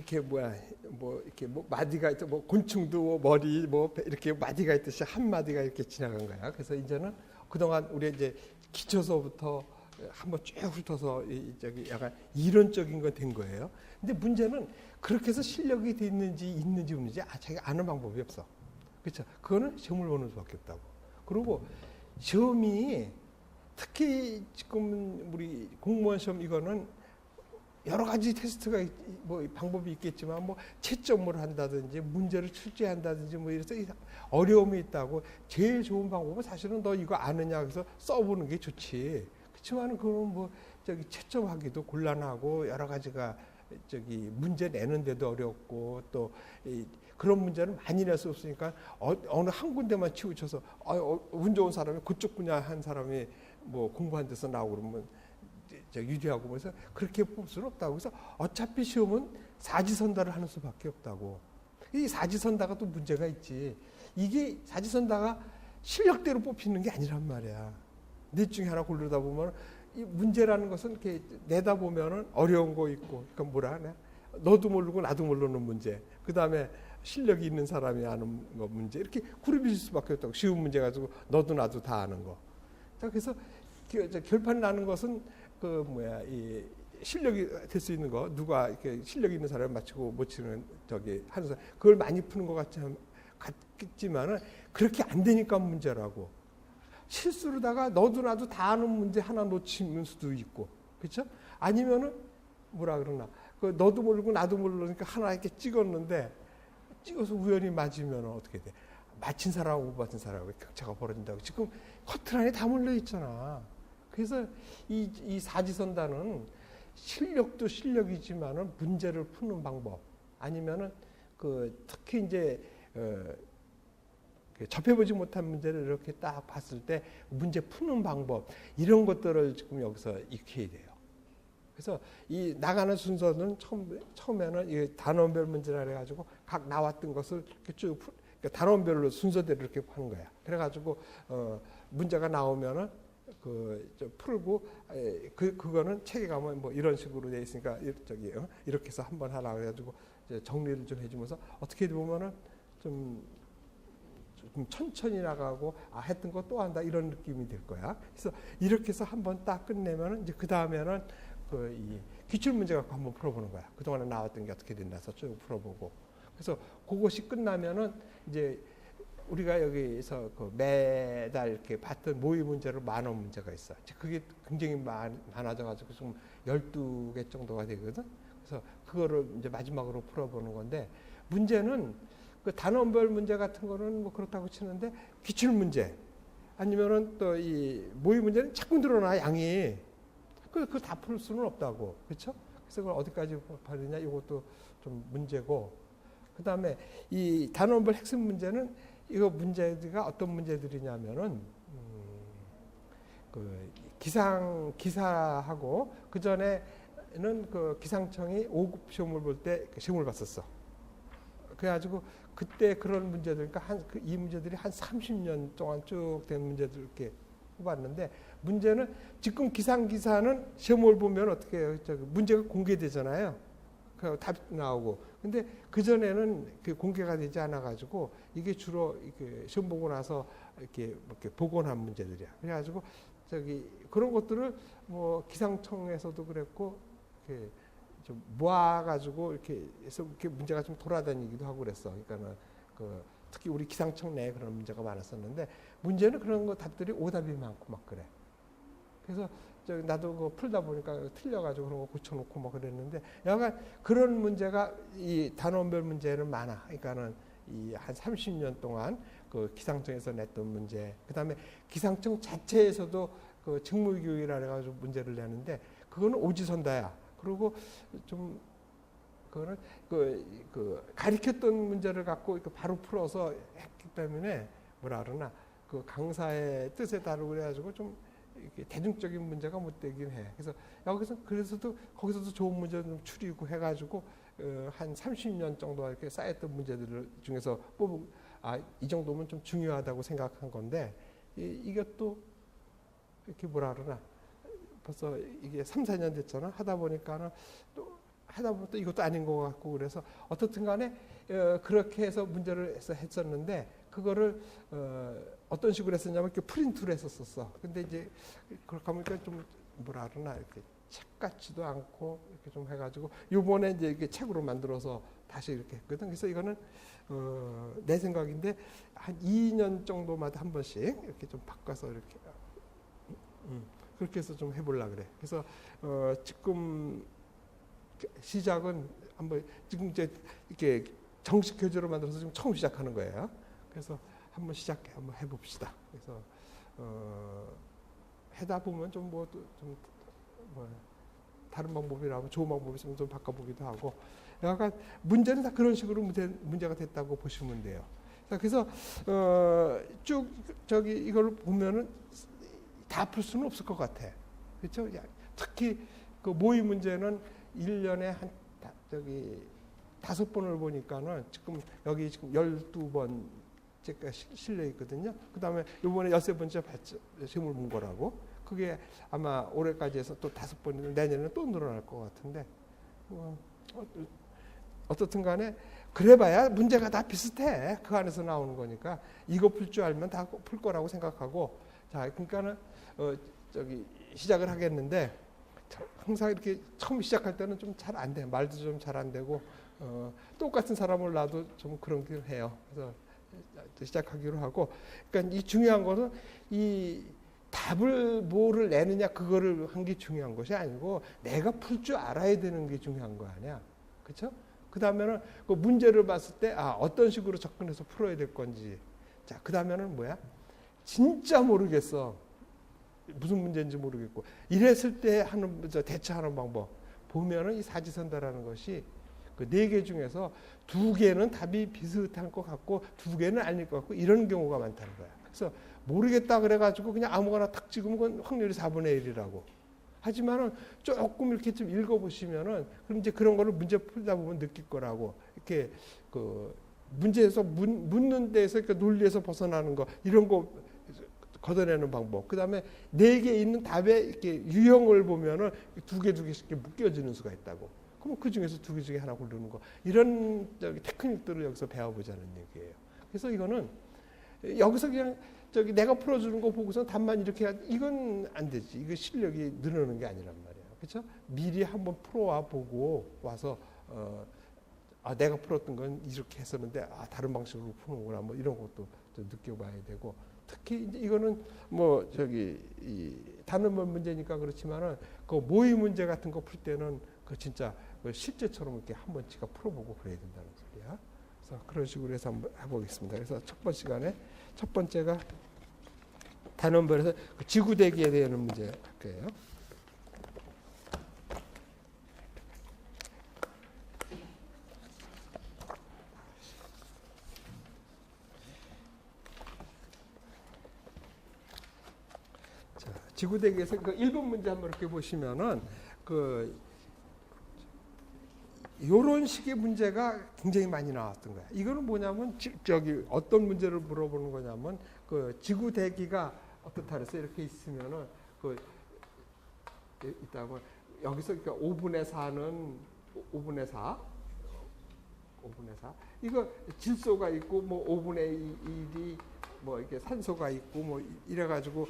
이렇게 뭐 이렇게 뭐 마디가 있, 뭐 곤충도 머리 뭐 이렇게 마디가 있듯이 한 마디가 이렇게 지나간 거야. 그래서 이제는 그동안 우리 이제 기초서부터 한번 쭉 훑어서 저기 약간 이론적인 건 된 거예요. 근데 문제는 그렇게 해서 실력이 돼 있는지 없는지 자기가 아는 방법이 없어. 그렇죠? 그거는 시험을 보는 수밖에 없다고. 그리고 시험이 특히 지금 우리 공무원 시험 이거는 여러 가지 테스트가 뭐 방법이 있겠지만 뭐 채점을 한다든지 문제를 출제한다든지 뭐 이래서 어려움이 있다고 제일 좋은 방법은 사실은 너 이거 아느냐 그래서 써보는 게 좋지. 그렇지만 그건 뭐 저기 채점하기도 곤란하고 여러 가지가 저기 문제 내는데도 어렵고 또 그런 문제는 많이 낼 수 없으니까 어느 한 군데만 치우쳐서 운 좋은 사람이 그쪽 분야 한 사람이 뭐 공부한 데서 나오고 그러면 유리하고 그래서 그렇게 뽑을 수는 없다고. 그래서 어차피 시험은 사지선다를 하는 수밖에 없다고. 이 사지선다가 또 문제가 있지. 이게 사지선다가 실력대로 뽑히는 게 아니란 말이야. 넷 중에 하나 고르다 보면 이 문제라는 것은 이렇게 내다 보면은 어려운 거 있고, 그러니까 뭐라 하냐? 너도 모르고 나도 모르는 문제. 그 다음에 실력이 있는 사람이 아는 거 문제. 이렇게 구르빌 수밖에 없다고. 쉬운 문제 가지고 너도 나도 다 아는 거. 자, 그래서 결판 나는 것은 이 실력이 될 수 있는 거, 누가 이렇게 실력이 있는 사람을 맞추고 못 치는 저기 하는 사람, 그걸 많이 푸는 것 같지만은 그렇게 안 되니까 문제라고. 실수로다가 너도 나도 다 아는 문제 하나 놓치는 수도 있고, 그렇죠? 아니면은 뭐라 그러나, 너도 모르고 나도 모르니까 하나 이렇게 찍었는데 찍어서 우연히 맞으면 어떻게 돼? 맞힌 사람하고 못 맞힌 사람하고 격차가 벌어진다고. 지금 커트라인에 다 몰려 있잖아. 그래서 이 사지선다는 실력도 실력이지만은 문제를 푸는 방법 아니면은 특히 이제 접해보지 못한 문제를 이렇게 딱 봤을 때 문제 푸는 방법 이런 것들을 지금 여기서 익혀야 돼요. 그래서 이 나가는 순서는 처음에는 이 단원별 문제라 그래가지고 각 나왔던 것을 이렇게 쭉 그러니까 단원별로 순서대로 이렇게 하는 거야. 그래가지고 문제가 나오면은 풀고 그거는 책에 가면 뭐 이런 식으로 돼 있으니까 이렇게 해서 한번 하라 그래가지고 정리를 좀 해주면서 어떻게 보면은 좀 천천히 나가고 했던 거 또 한다 이런 느낌이 될 거야. 그래서 이렇게 해서 한번 딱 끝내면은 이제 그 다음에는 이 기출 문제 갖고 한번 풀어보는 거야. 그 동안에 나왔던 게 어떻게 됐나 해서 쭉 풀어보고. 그래서 그것이 끝나면은 이제 우리가 여기서 매달 이렇게 봤던 모의 문제로 만원 문제가 있어. 그게 굉장히 많아져가지고 지금 12개 정도가 되거든. 그래서 그거를 이제 마지막으로 풀어보는 건데 문제는 단원별 문제 같은 거는 뭐 그렇다고 치는데 기출 문제 아니면은 또 이 모의 문제는 자꾸 늘어나 양이. 그거 다 풀 수는 없다고. 그렇죠? 그래서 그걸 어디까지 파느냐 이것도 좀 문제고. 그 다음에 이 단원별 핵심 문제는 이거 문제가 어떤 문제들이냐면은 기사하고 그 전에는 기상청이 5급 시험을 볼 때 시험을 봤었어. 그래가지고 그때 그런 문제들, 그러니까 이 문제들이 한 30년 동안 쭉 된 문제들 이렇게 뽑았는데 문제는 지금 기상기사는 시험을 보면 어떻게 해요? 문제가 공개되잖아요. 답 나오고. 근데 그전에는 공개가 되지 않아가지고 이게 주로 이렇게 시험 보고 나서 이렇게 복원한 문제들이야. 그래가지고 그런 것들을 뭐 기상청에서도 그랬고 이렇게 좀 모아가지고 이렇게 해서 이렇게 문제가 좀 돌아다니기도 하고 그랬어. 그러니까는 특히 우리 기상청 내에 그런 문제가 많았었는데 문제는 그런 거 답들이 오답이 많고 막 그래. 그래서 나도 그거 풀다 보니까 틀려가지고 그런 거 고쳐놓고 막 그랬는데 약간 그런 문제가 이 단원별 문제는 많아. 그러니까는 이 한 30년 동안 기상청에서 냈던 문제, 그 다음에 기상청 자체에서도 직무교육이라 해가지고 문제를 내는데 그거는 오지선다야. 그리고 좀 그거는 가르쳤던 문제를 갖고 바로 풀어서 했기 때문에 뭐라 그러나 강사의 뜻에 따르고 그래가지고 좀 이렇게 대중적인 문제가 못 되긴 해. 그래서 그래서도 거기서도 좋은 문제 좀 추리고 해가지고 한 30년 정도 이렇게 쌓였던 문제들 중에서 뽑은 이 정도면 좀 중요하다고 생각한 건데 이것도 이렇게 뭐라 그러나 벌써 이게 3, 4년 됐잖아. 하다 보니까는 또 하다 보면 또 이것도 아닌 것 같고 그래서 어떻든 간에 그렇게 해서 문제를 해서 했었는데 그거를 어떤 식으로 했었냐면 이렇게 프린트로 했었어. 근데 이제 그렇게 하니까 좀 뭐라 그러나 이렇게 책 같지도 않고 이렇게 좀 해가지고 요번에 이제 이게 책으로 만들어서 다시 이렇게 했거든. 그래서 이거는 내 생각인데 한 2년 정도마다 한 번씩 이렇게 좀 바꿔서 이렇게 그렇게 해서 좀 해보려 그래. 그래서 지금 시작은 한번 지금 이제 이렇게 정식 교재로 만들어서 지금 처음 시작하는 거예요. 그래서 한번 해봅시다. 그래서 해다 보면 좀 다른 방법이라면 좋은 방법이 있으면 좀 바꿔보기도 하고 약간 문제는 다 그런 식으로 문제가 됐다고 보시면 돼요. 그래서 쭉 저기 이걸 보면은 다 풀 수는 없을 것 같아. 그렇죠? 특히 그 모의 문제는 1년에 한 저기 5번을 보니까는 여기 지금 12번째가 실려 있거든요. 그다음에 이번에 13번째 시험을 본 거라고. 그게 아마 올해까지 해서 또 5번이면 내년에는 또 늘어날 것 같은데 어떻든 간에 그래봐야 문제가 다 비슷해. 그 안에서 나오는 거니까 이거 풀 줄 알면 다 풀 거라고 생각하고 자 그러니까는 저기 시작을 하겠는데 항상 이렇게 처음 시작할 때는 좀 잘 안 돼. 말도 좀 잘 안 되고 똑같은 사람을 놔도 좀 그런 길 해요. 그래서 시작하기로 하고 그러니까 이 중요한 거는 이 답을 뭐를 내느냐 그거를 한 게 중요한 것이 아니고 내가 풀 줄 알아야 되는 게 중요한 거 아니야. 그렇죠? 그다음에는 그 문제를 봤을 때 어떤 식으로 접근해서 풀어야 될 건지. 자, 그다음에는 뭐야? 진짜 모르겠어. 무슨 문제인지 모르겠고 이랬을 때 하는 대처하는 방법 보면은 이 사지선다라는 것이 그 4개 중에서 2개는 답이 비슷한 것 같고 2개는 아닐 것 같고 이런 경우가 많다는 거야. 그래서 모르겠다 그래가지고 그냥 아무거나 탁 찍으면 그건 확률이 4분의 1이라고. 하지만은 조금 이렇게 좀 읽어보시면은 그럼 이제 그런 거를 문제 풀다 보면 느낄 거라고. 이렇게 그 문제에서 묻는 데에서 그러니까 논리에서 벗어나는 거 이런 거 걷어내는 방법. 그 다음에 4개 있는 답의 이렇게 유형을 보면은 2개씩 이렇게 묶여지는 수가 있다고. 그럼 그 중에서 2개 중에 하나 고르는 거. 이런 테크닉들을 여기서 배워보자는 얘기예요. 그래서 이거는 여기서 그냥 내가 풀어주는 거 보고서 답만 이렇게 이건 안 되지. 이거 실력이 늘어나는 게 아니란 말이에요. 그렇죠? 미리 한번 풀어와 보고 와서 내가 풀었던 건 이렇게 했었는데 다른 방식으로 푸는구나. 뭐 이런 것도 좀 느껴봐야 되고. 특히 이제 이거는 이 단어만 문제니까 그렇지만은 그 모의 문제 같은 거 풀 때는 그 진짜 그 실제처럼 이렇게 한 번씩가 풀어보고 그래야 된다는 소리야. 그래서 그런 식으로 해서 한번 해보겠습니다. 그래서 첫 번째 시간에 첫 번째가 단원별에서 그 지구대기에 대한 문제 할게요. 지구대기에서 그 1번 문제 한번 이렇게 보시면은 요런 식의 문제가 굉장히 많이 나왔던 거야. 이거는 뭐냐면 어떤 문제를 물어보는 거냐면 그 지구대기가 어떻다 그래서 이렇게 있으면은 있다고 여기서 그러니까 5분의 4는 5분의 4 이거 질소가 있고 뭐 5분의 1이 뭐 이렇게 산소가 있고 뭐 이래 가지고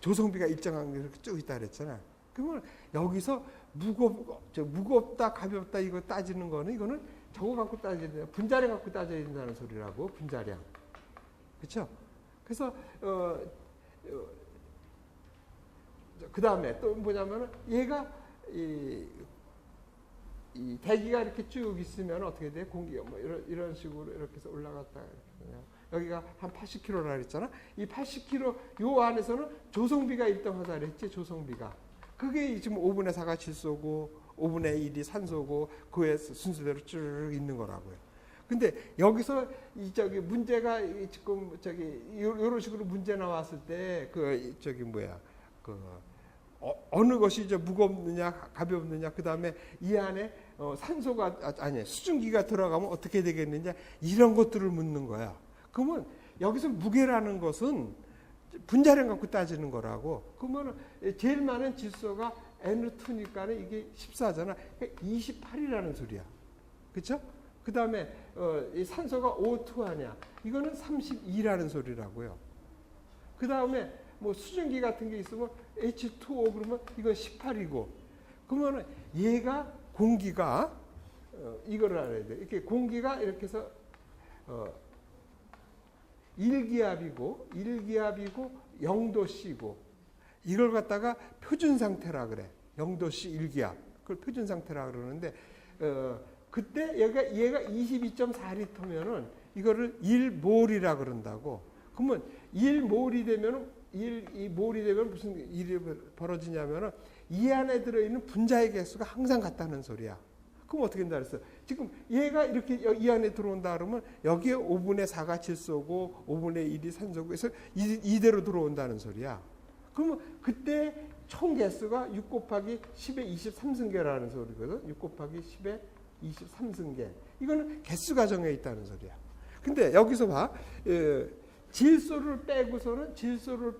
조성비가 일정한 게 이렇게 쭉 있다 그랬잖아. 그러면 여기서 무겁다 가볍다 이거 따지는 거는 이거는 저거 갖고 따져야 돼요. 분자량 갖고 따져야 된다는 소리라고. 분자량. 그렇죠? 그래서 그 다음에 또 뭐냐면은 얘가 이 대기가 이렇게 쭉 있으면 어떻게 돼? 공기가 뭐 이런 식으로 이렇게 해서 올라갔다. 여기가 한 80kg라 그랬잖아. 이 80kg 요 안에서는 조성비가 일정하다 그랬지. 조성비가. 그게 지금 5분의 4가 질소고 5분의 1이 산소고 그에 순서대로 쭉 있는 거라고요. 근데 여기서 문제가 지금 요런 식으로 문제 나왔을 때 어느 것이 이제 무겁느냐 가볍느냐 그다음에 이 안에 산소가 수증기가 들어가면 어떻게 되겠느냐 이런 것들을 묻는 거야. 그러면 여기서 무게라는 것은 분자량 갖고 따지는 거라고. 그러면 제일 많은 질소가 N2니까 이게 14잖아. 그러니까 28이라는 소리야. 그렇죠? 그 다음에 이 산소가 O2 아니야. 이거는 32라는 소리라고요. 그 다음에 뭐 수증기 같은 게 있으면 H2O 그러면 이건 18이고. 그러면 얘가 공기가 이거를 알아야 돼. 이렇게 공기가 이렇게 해서 1기압이고 0도씨고 이걸 갖다가 표준 상태라 그래. 0도씨 1기압. 그걸 표준 상태라 그러는데 그때 얘가 22.4리터면은 이거를 1몰이라 그런다고. 그러면 1몰이 되면은 이 몰이 되면 무슨 일이 벌어지냐면은 이 안에 들어있는 분자의 개수가 항상 같다는 소리야. 그럼 어떻게 된다 그랬어? 지금 얘가 이렇게 이 안에 들어온다 그러면 여기에 5분의 4가 질소고 5분의 1이 산소고 해서 이대로 들어온다는 소리야. 그러면 그때 총 개수가 6 곱하기 10의 23승계라는 소리거든. 6 곱하기 10의 23승계. 이거는 개수가 정해 있다는 소리야. 근데 여기서 봐. 질소를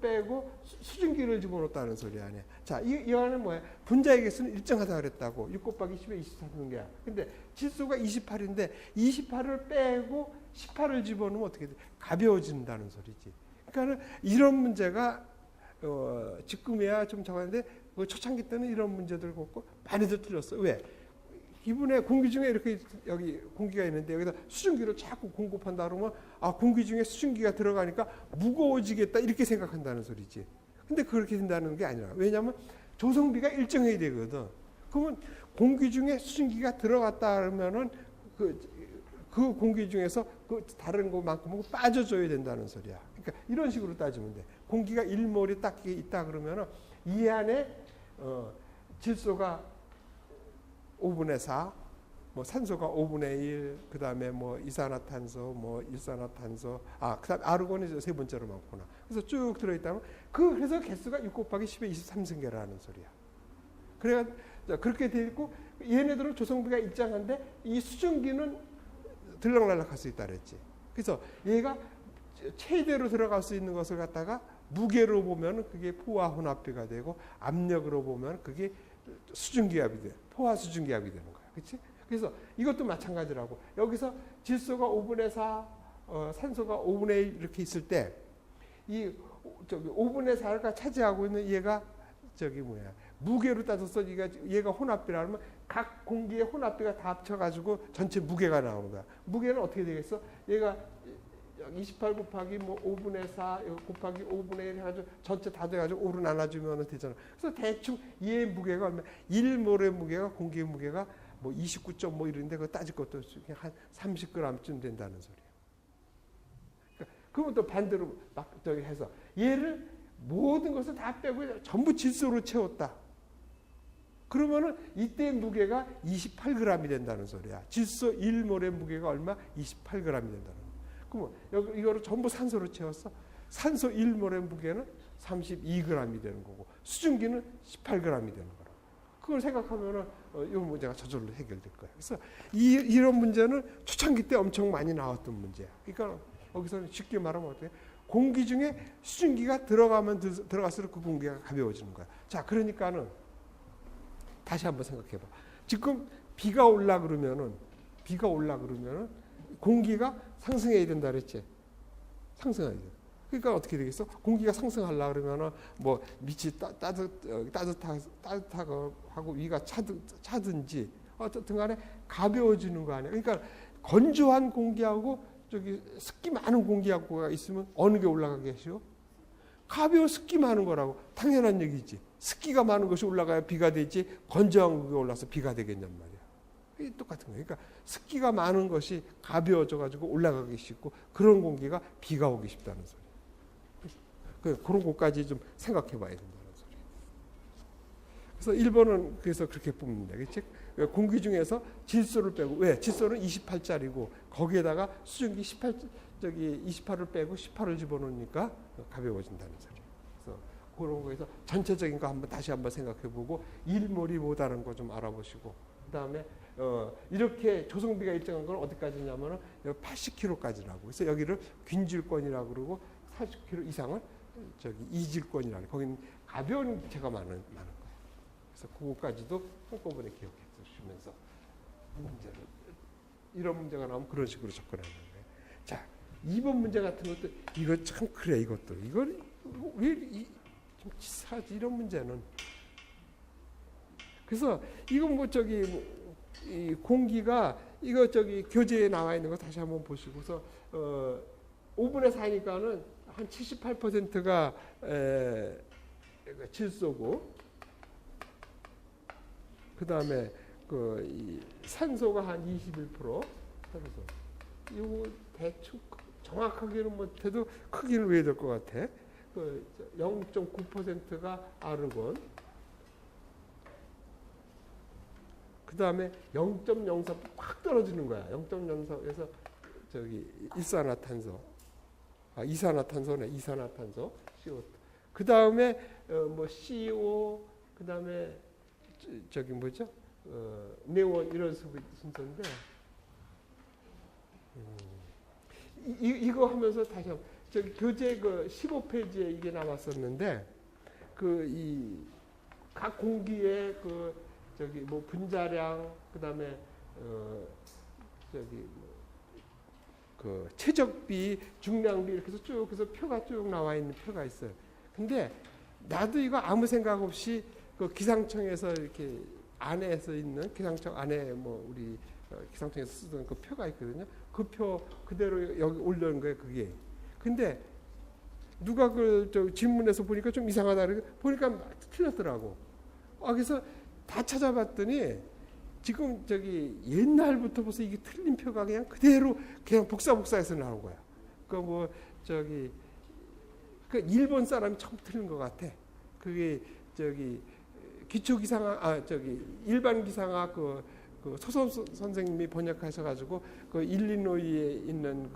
빼고 수증기를 집어넣었다는 소리 아니야. 자, 이 안에 뭐야? 분자의 개수는 일정하다 그랬다고. 6 곱하기 10의 23승계야. 근데 질소가 28인데 28을 빼고 18을 집어넣으면 어떻게 돼? 가벼워진다는 소리지. 그러니까 이런 문제가 지금이야 좀 적었는데 초창기 때는 이런 문제들 없고 많이들 틀렸어. 왜? 기분에 공기 중에 이렇게 여기 공기가 있는데 여기다 수증기를 자꾸 공급한다 그러면 공기 중에 수증기가 들어가니까 무거워지겠다 이렇게 생각한다는 소리지. 근데 그렇게 된다는 게 아니라. 왜냐하면 조성비가 일정해야 되거든. 그러면 공기 중에 수증기가 들어갔다 그러면은 그 공기 중에서 그 다른 것만큼은 빠져줘야 된다는 소리야. 그러니까 이런 식으로 따지면 돼. 공기가 1몰이 딱 있다 그러면은 이 안에 질소가 5분의 4, 뭐 산소가 5분의 1, 그 다음에 뭐 이산화탄소, 뭐 일산화탄소, 그 다음에 아르곤이 세 번째로 많구나. 그래서 쭉 들어있다면, 그래서 개수가 6 곱하기 10의 23승계라는 소리야. 그래야, 그렇게 돼 있고, 얘네들은 조성비가 일정한데, 이 수증기는 들락날락 할 수 있다 그랬지. 그래서 얘가 최대로 들어갈 수 있는 것을 갖다가 무게로 보면 그게 포화 혼합비가 되고, 압력으로 보면 그게 수증기압이 돼. 포화 수증기압이 되는 거야. 그렇지? 그래서 이것도 마찬가지라고. 여기서 질소가 5분의 4, 산소가 5분의 1 이렇게 있을 때 이 5분의 4가 차지하고 있는 얘가 무게로 따져서 얘가 혼합비라면 각 공기의 혼합비가 다 합쳐가지고 전체 무게가 나오는 거야. 무게는 어떻게 되겠어? 얘가 28 곱하기 뭐 5분의 4 곱하기 5분의 1 해가지고 전체 다 돼가지고 5로 나눠주면 되잖아. 그래서 대충 얘의 무게가 얼마? 1몰의 무게가 공기의 무게가 뭐 29점 뭐 이런데 그거 따질 것도 그냥 한 30g쯤 된다는 소리야. 그러니까 그러면 또 반대로 막 저기 해서 얘를 모든 것을 다 빼고 전부 질소로 채웠다. 그러면은 이때 무게가 28g이 된다는 소리야. 질소 1몰의 무게가 얼마? 28g이 된다는 거야. 그러면 이거를 전부 산소로 채웠어. 산소 1몰의 무게는 32g이 되는 거고 수증기는 18g이 되는 거라. 그걸 생각하면은 이 문제가 저절로 해결될 거야. 그래서 이런 문제는 초창기 때 엄청 많이 나왔던 문제야. 그러니까 여기서는 쉽게 말하면 어떻게? 공기 중에 수증기가 들어갈수록 그 공기가 가벼워지는 거야. 자, 그러니까는 다시 한번 생각해봐. 지금 비가 올라 그러면은 공기가 상승해야 된다 그랬지. 상승해야 돼. 그러니까 어떻게 되겠어? 공기가 상승하려 그러면은 뭐 밑이 따뜻하고 하고 위가 차든지 어쨌든 간에 가벼워지는 거 아니야. 그러니까 건조한 공기하고 습기 많은 공기하고가 있으면 어느 게 올라가겠어요? 가벼워 습기 많은 거라고. 당연한 얘기지. 습기가 많은 것이 올라가야 비가 되지 건조한 게 올라서 비가 되겠냔 말이야. 이게 똑같은 거예요. 그러니까 습기가 많은 것이 가벼워져 가지고 올라가기 쉽고 그런 공기가 비가 오기 쉽다는 소리예요. 그런 것까지 좀 생각해 봐야 된다는 소리예요. 그래서 1번은 그래서 그렇게 뽑는다. 그렇지? 공기 중에서 질소를 빼고, 왜? 질소는 28짜리고 거기에다가 수증기 28을 빼고 18을 집어넣으니까 가벼워진다는 소리예요. 그래서 그런 거에서 전체적인 거 다시 한번 생각해 보고 1몰이 뭐다는 거 좀 알아보시고 그다음에 이렇게 조성비가 일정한 건 어디까지냐면은 80kg까지라고. 그래서 여기를 균질권이라고 그러고 40kg 이상은 이질권이라고. 거기는 가벼운 기체가 많은 거예요. 그래서 그거까지도 한꺼번에 기억해 주시면서 문제를 이런 문제가 나오면 그런 식으로 접근하는 거예요. 자, 2번 문제 같은 것도 이거 참 그래 이것도 이걸 좀 치사하지 이런 문제는. 그래서 이건 뭐 저기 이 공기가 이거 저기 교재에 나와 있는 거 다시 한번 보시고서 5분의 4니까는 한 78%가 질소고, 그 다음에 이 산소가 한 21%. 산소. 이거 대충 정확하게는 못해도 크기는 왜 될 것 같아? 0.9%가 아르곤. 그 다음에 0.04 확 떨어지는 거야. 0.04에서 저기 일산화탄소, 이산화탄소네, 이산화탄소, CO2. 그 다음에 뭐 CO, 그 다음에 저기 뭐죠? 네온 이런 순서인데, 이거 하면서 다시 한번 저기 교재 15페이지에 이게 나왔었는데, 이 각 공기의 저기 뭐 분자량, 그다음에 저기 최적비, 중량비 이렇게 해서 쭉 그래서 표가 쭉 나와 있는 표가 있어요. 근데 나도 이거 아무 생각 없이 기상청에서 이렇게 안에서 있는 기상청 안에 뭐 우리 기상청에서 쓰던 그 표가 있거든요. 그 표 그대로 여기 올려놓은 거예요, 그게. 근데 누가 저 질문에서 보니까 좀 이상하다 보니까 틀렸더라고. 그래서 다 찾아봤더니 지금 저기 옛날부터 벌써 이게 틀린 표가 그냥 그대로 그냥 복사해서 나온 거야. 뭐 저기 일본 사람이 처음 틀린 것 같아. 그게 저기 기초기상학 저기 일반 기상학 소선 선생님이 번역하셔가지고 일리노이에 있는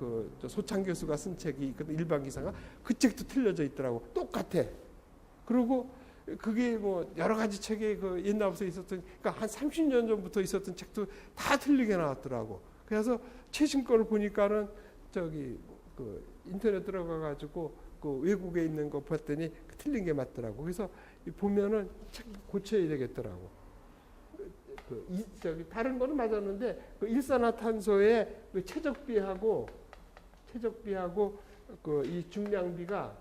소창 교수가 쓴 책이 있거든, 일반 기상학. 그 책도 틀려져 있더라고. 똑같아. 그리고 그게 뭐 여러 가지 책에 옛날부터 있었던, 그러니까 한 30년 전부터 있었던 책도 다 틀리게 나왔더라고. 그래서 최신 거를 보니까는 저기 인터넷 들어가가지고 외국에 있는 거 봤더니 틀린 게 맞더라고. 그래서 보면은 책 고쳐야 되겠더라고. 저기 다른 거는 맞았는데 일산화탄소의 최적비하고 이 중량비가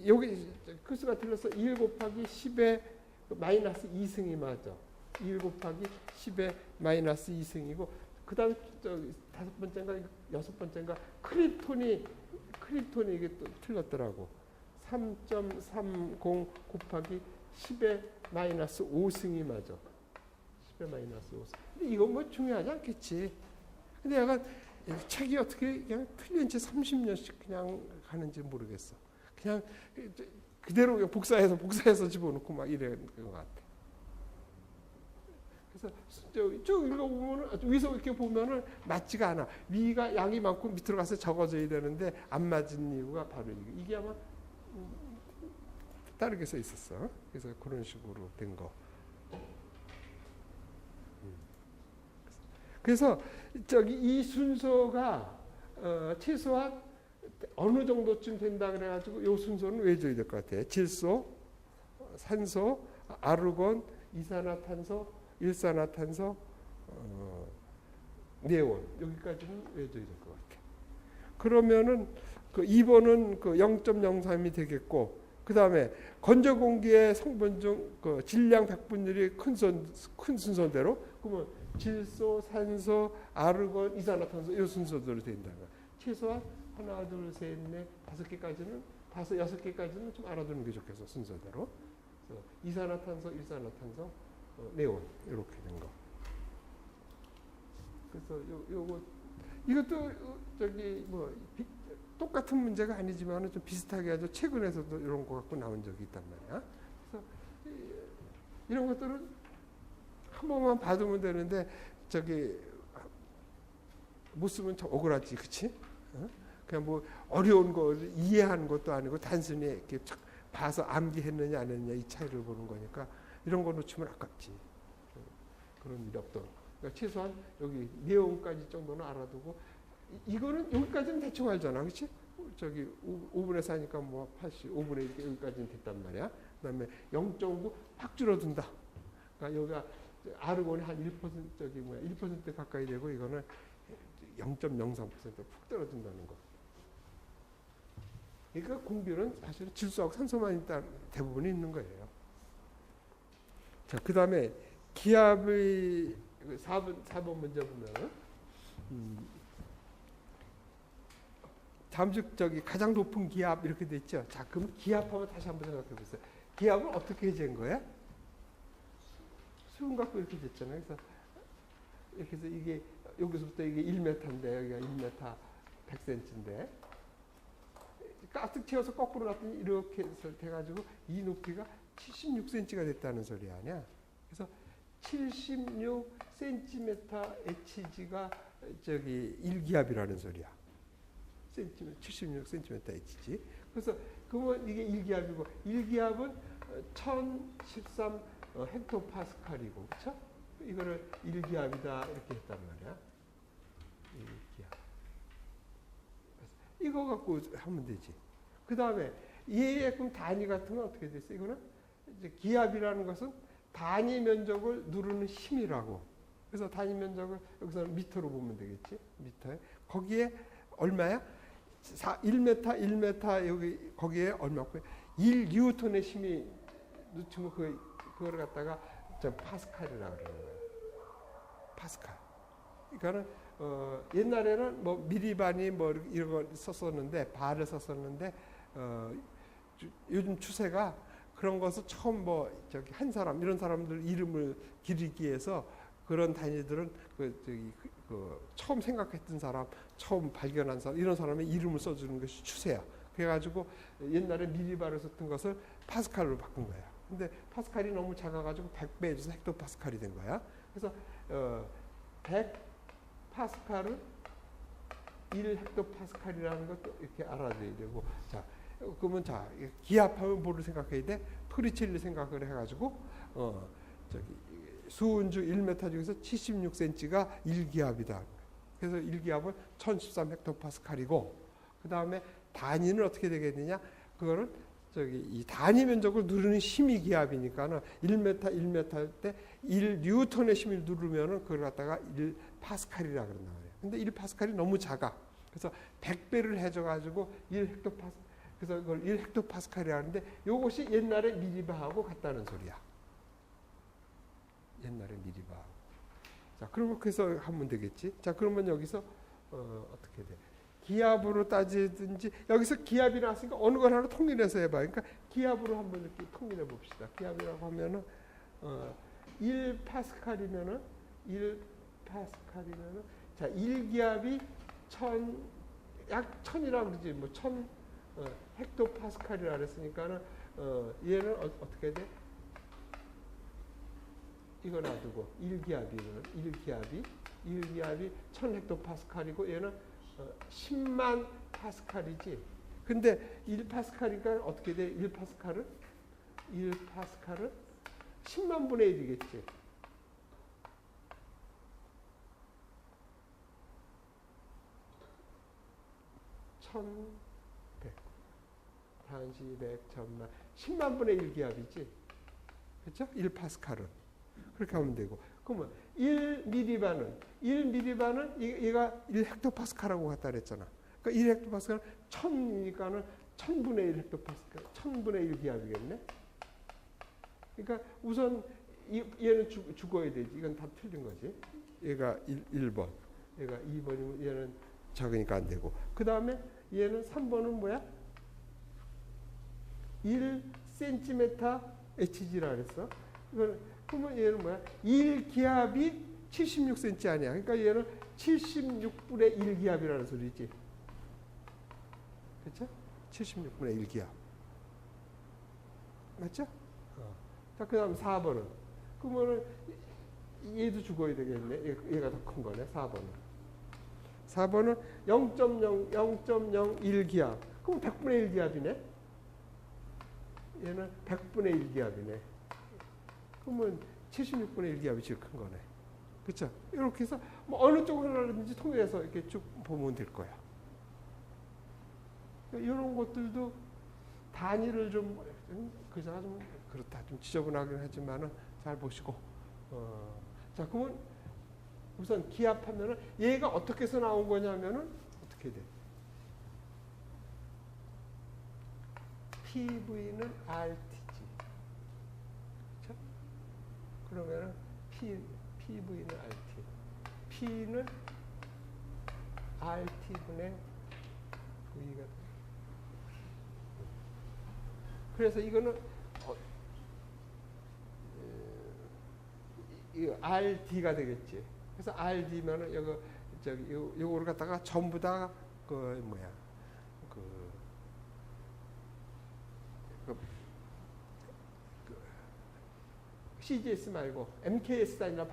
여기 그 수가 틀려서 1 곱하기 10의 마이너스 2승이 맞아. 1 곱하기 10의 마이너스 2승이고, 그 다음에 다섯 번째인가 여섯 번째인가 크립톤이 이게 또 틀렸더라고. 3.30 곱하기 10의 마이너스 5승이 맞아. 10의 마이너스 5승. 근데 이건 뭐 중요하지 않겠지. 근데 약간 책이 어떻게 그냥 틀린 채 30년씩 그냥 가는지 모르겠어. 그냥 그대로 복사해서 집어넣고 막 이런 것 같아. 그래서 쭉 읽어보면 위에서 이렇게 보면은 맞지가 않아. 위가 양이 많고 밑으로 가서 적어져야 되는데 안 맞은 이유가 바로 이게 아마 다르게 써 있었어. 그래서 그런 식으로 된 거. 그래서 이 순서가 최소한 어느 정도쯤 된다 그래가지고 이 순서는 외워줘야 될 것 같아. 질소, 산소, 아르곤, 이산화탄소, 일산화탄소, 네온, 여기까지는 외워줘야 될 것 같아. 그러면은 2번은 0.03이 되겠고, 그 다음에 건조 공기의 성분 중 질량 백분율이 큰 순서대로, 그러면 질소, 산소, 아르곤, 이산화탄소 이 순서대로 된다는 거야. 최소한 하나, 둘, 셋, 넷, 5개까지는, 6개까지는 좀 알아두는 게 좋겠어, 순서대로. 그래서 이산화탄소, 일산화탄소, 네온, 이렇게 된 거. 그래서 이것도 똑같은 문제가 아니지만 좀 비슷하게 아주 최근에서도 이런 거 갖고 나온 적이 있단 말이야. 그래서 이런 것들은 한 번만 봐두면 되는데, 못 쓰면 참 억울하지, 그치? 그냥 뭐 어려운 거 이해하는 것도 아니고 단순히 이렇게 봐서 암기했느냐 안 했느냐 이 차이를 보는 거니까 이런 거 놓치면 아깝지. 그런 일이 없도록. 그러니까 최소한 여기 내용까지 정도는 알아두고, 이거는 여기까지는 대충 알잖아, 그렇지? 5분의 4니까 뭐 80, 5분의 1 여기까지는 됐단 말이야. 그다음에 0.9 확 줄어든다. 그러니까 여기가 아르곤이 한 1% 저기 뭐야 1% 가까이 되고 이거는 0.03%푹 떨어진다는 거. 그러니까 공기는 사실은 질소하고 산소만 일단 대부분이 있는 거예요. 자, 그 다음에 기압의 4번 문제 보면은 잠식 저기 가장 높은 기압 이렇게 돼 있죠. 자, 그럼 기압하면 다시 한번 생각해 보세요. 기압은 어떻게 잰 거야? 수분 갖고 이렇게 됐잖아요. 그래서 이렇게 해서 이게 여기서부터 이게 1m인데 여기가 1m 100cm인데 가득 채워서 거꾸로 놨더니 이렇게 해서 돼가지고 이 높이가 76cm가 됐다는 소리 아니야. 그래서 76cm HG가 저기 1기압이라는 소리야. 76cm HG. 그래서 그러면 이게 1기압이고 1기압은 1013 헥토파스칼이고 그렇죠? 이거를 1기압이다 이렇게 했단 말이야. 1기압. 이거 갖고 하면 되지. 그 다음에 얘의 그럼 단위 같은 건 어떻게 됐어? 이거는 이제 기압이라는 것은 단위 면적을 누르는 힘이라고. 그래서 단위 면적을 여기서는 미터로 보면 되겠지. 미터에. 거기에 얼마야? 1m 여기 거기에 얼마고? 1뉴턴의 힘이 놓치면 그걸 갖다가 파스칼이라고 그러는 거예요. 파스칼. 그러니까는 옛날에는 뭐 미리반이 뭐 이런 거 썼었는데 바를 썼었는데 요즘 추세가 그런 것을 처음 뭐 저기 한 사람 이런 사람들 이름을 기리기 위해서 그런 단위들은 처음 생각했던 사람, 처음 발견한 사람 이런 사람의 이름을 써주는 것이 추세야. 그래가지고 옛날에 미리바를 썼던 것을 파스칼로 바꾼 거야. 근데 파스칼이 너무 작아가지고 100배 해줘서 헥토파스칼이 된 거야. 그래서 100 파스칼은 1 헥토파스칼이라는 것도 이렇게 알아줘야 되고. 자, 그러면 자 기압하면 뭐를 생각해야 돼? 토리첼리 생각을 해가지고 저기 수은주 1m 중에서 76cm가 1기압이다. 그래서 1기압은 1013 헥토파스칼이고 그 다음에 단위는 어떻게 되겠느냐? 그거는 저기 이 단위 면적을 누르는 힘이 기압이니까는 1m 할 때 1뉴턴의 힘을 누르면은 그걸 갖다가 1파스칼이라 그런단 말이에요. 근데 1파스칼이 너무 작아. 그래서 100배를 해줘 가지고 1헥토파스칼 그래서 그걸 1헥토파스칼이라 하는데 요것이 옛날에 미리바하고 같다는 소리야. 옛날에 미리바하고. 자, 그러면 그래서 하면 되겠지. 자, 그러면 여기서 어떻게 돼? 기압으로 따지든지 여기서 기압이 나왔으니까 어느 걸 하나 통일해서 해봐. 그러니까 기압으로 한번 이렇게 통일해 봅시다. 기압이라고 하면은 1파스칼이면은 자 1기압이 약 1000이라고 그러지 뭐 1000 헥토파스칼이라 그랬으니까는 얘는 어떻게 돼? 이거 놔두고 1기압이 1000 헥토파스칼이고 얘는 10만 파스칼이지. 근데 1파스칼이니까 어떻게 돼? 1파스칼은 10만 분의 1이겠지. 단시 100, 1000만 10만 분의 1기압이지. 그렇죠? 1파스칼은. 그렇게 하면 되고. 그러면 1미리바는 얘가 1헥토파스칼하고 같다 그랬잖아. 그러니까 1헥토파스칼은 1000이니까는 1000분의 1 헥토파스칼, 1000분의 1 기압이겠네. 그러니까 우선 얘는 죽어야 되지. 이건 다 틀린 거지. 얘가 1번, 얘가 2번이면 얘는 작으니까 안 되고. 그 다음에 얘는 3번은 뭐야? 1cm HG라 그랬어. 그러면 얘는 뭐야? 1기압이 76cm 아니야. 그러니까 얘는 76분의 1기압이라는 소리지. 그렇죠? 76분의 1기압. 맞죠? 자, 그 다음 4번은. 그러면은 얘도 죽어야 되겠네. 얘가 더 큰 거네. 4번은. 4번은 0.01기압. 그럼 100분의 1기압이네. 얘는 100분의 1기압이네. 그러면 76분의 1기압이 제일 큰 거네. 그렇죠? 이렇게 해서 뭐 어느 쪽 하나든지 통일해서 이렇게 쭉 보면 될 거야. 이런 것들도 다 단위를 좀 글자가 좀 그렇다. 좀 지저분하긴 하지만은 잘 보시고. 자, 그러면 우선 기압하면은 얘가 어떻게 해서 나온 거냐면은 어떻게 돼? PV는 RT지. 그렇죠? 그러면은 PV는 RT. P는 RT분의 V가 돼. 그래서 이거는 RD가 되겠지. 그래서 RD면은 요거를 갖다가 전부 다 CGS 말고 MKS 단위로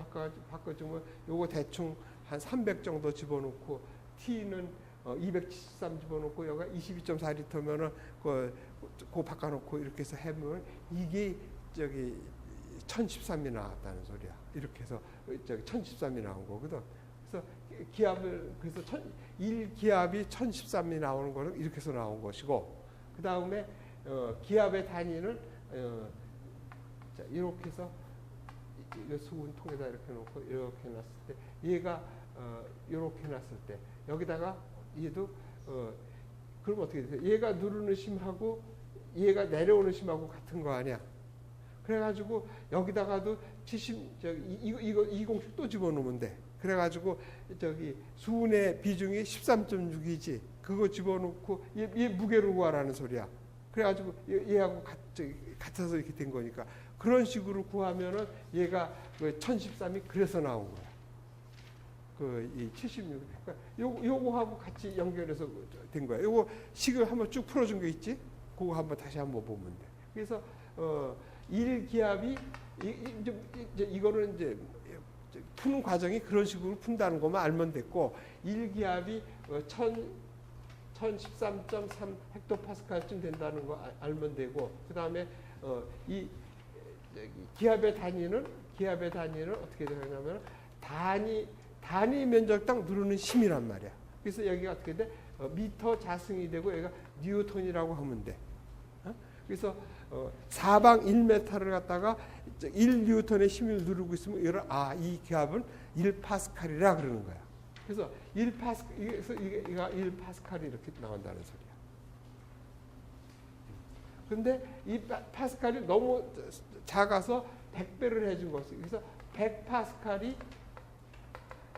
바꿔주면 요거 대충 한 300 정도 집어넣고 T는 273 집어넣고 여기가 22.4리터면은 그거 바꿔놓고 이렇게 해서 해보면 이게 1013이 나왔다는 소리야. 이렇게 해서 1013이 나온 거거든. 그래서 기압을 그래서 1기압이 1013이 나오는 거는 이렇게 해서 나온 것이고, 그 다음에 기압의 단위는 자, 이렇게 해서 수분통에다 이렇게 놓고 이렇게 놨을 때 얘가 이렇게 놨을 때 여기다가 얘도 그럼 어떻게 돼요? 얘가 누르는 심하고 얘가 내려오는 심하고 같은 거 아니야? 그래가지고 여기다가도 이거 20씩 또 집어넣으면 돼. 그래가지고 수은의 비중이 13.6이지. 그거 집어넣고 얘 무게를 구하라는 소리야. 그래가지고 얘하고 같아서 이렇게 된 거니까 그런 식으로 구하면은 얘가 1013이 그래서 나온 거야. 이 76. 그러니까 요거하고 같이 연결해서 된 거야. 요거 식을 한번 쭉 풀어준 거 있지? 그거 한번 다시 한번 보면 돼. 그래서 1기압이 이거는 이제 푸는 과정이 그런 식으로 푼다는 것만 알면 됐고, 1기압이 1013.3 헥토파스칼쯤 된다는 거 알면 되고, 그 다음에 이 기압의 단위는 어떻게 되냐면 단위 면적당 누르는 힘이란 말이야. 그래서 여기가 어떻게 돼? 미터 자승이 되고 여기가 뉴턴이라고 하면 돼. 그래서 사방 1m를 갖다가 1뉴턴의 힘을 누르고 있으면 이 기압은 1파스칼이라 그러는 거야. 그래서 1파스칼이 이렇게 나온다는 소리야. 근데 이 파스칼이 너무 작아서 100배를 해준 것이. 그래서 100파스칼이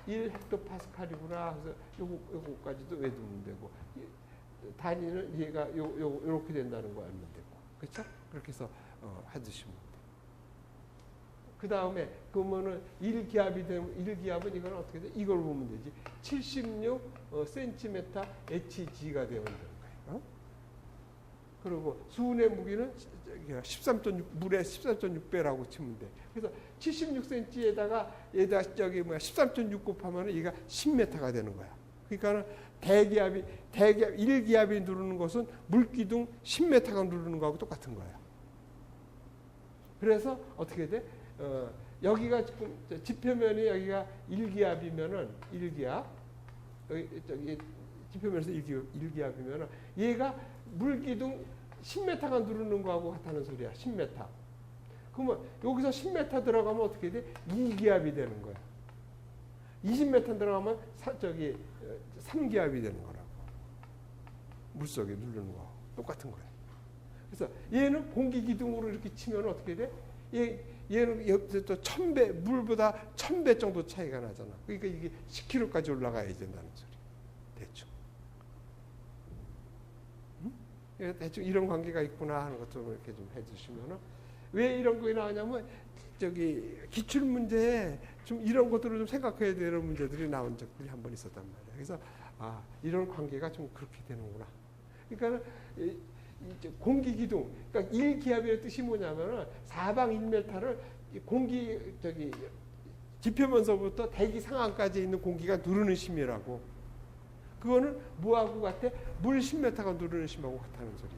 1헥토파스칼이구나. 그래서 요거까지도 외우면 되고, 단위는 얘가 요렇게 된다는 거 알면 되고, 그렇죠? 그렇게 해서 해주시면 돼. 그 다음에 그러면은 1기압이 되면 1기압은 이건 어떻게 돼? 이걸 보면 되지. 76 cm HG가 되면 되는 거예요. 그리고 수은의 무게는 13.6 물의 13.6배라고 치면 돼. 그래서 76cm에다가 얘다 13.6 곱하면 얘가 10m가 되는 거야. 그러니까는 대기압 1기압이 누르는 것은 물기둥 10m가 누르는 거하고 똑같은 거야. 그래서 어떻게 돼? 여기가 지금 지표면이 여기가 1기압이면은 1기압 여기 지표면에서 1기압이면은 얘가 물기둥 10m가 누르는 거하고 같다는 소리야. 10m. 그러면 여기서 10m 들어가면 어떻게 돼? 2기압이 되는 거야. 20m 들어가면 3기압이 되는 거라고. 물속에 누르는 거하고 똑같은 거야. 그래서 얘는 공기 기둥으로 이렇게 치면 어떻게 돼? 얘는 또 1000배, 물보다 1000배 정도 차이가 나잖아. 그러니까 이게 10kg까지 올라가야 된다는 소리. 대충. 대충 이런 관계가 있구나 하는 것 좀 이렇게 좀 해주시면은, 왜 이런 거 나오냐면 기출 문제에 좀 이런 것들을 좀 생각해야 되는 문제들이 나온 적들이 한 번 있었단 말이야. 그래서 이런 관계가 좀 그렇게 되는구나. 그러니까 공기 기둥, 그러니까 1기압의 뜻이 뭐냐면은 사방 1m를 지표면서부터 대기 상황까지 있는 공기가 누르는 힘이라고. 그거는 뭐하고 같아? 물 10m가 누르는 힘하고 같다는 소리지.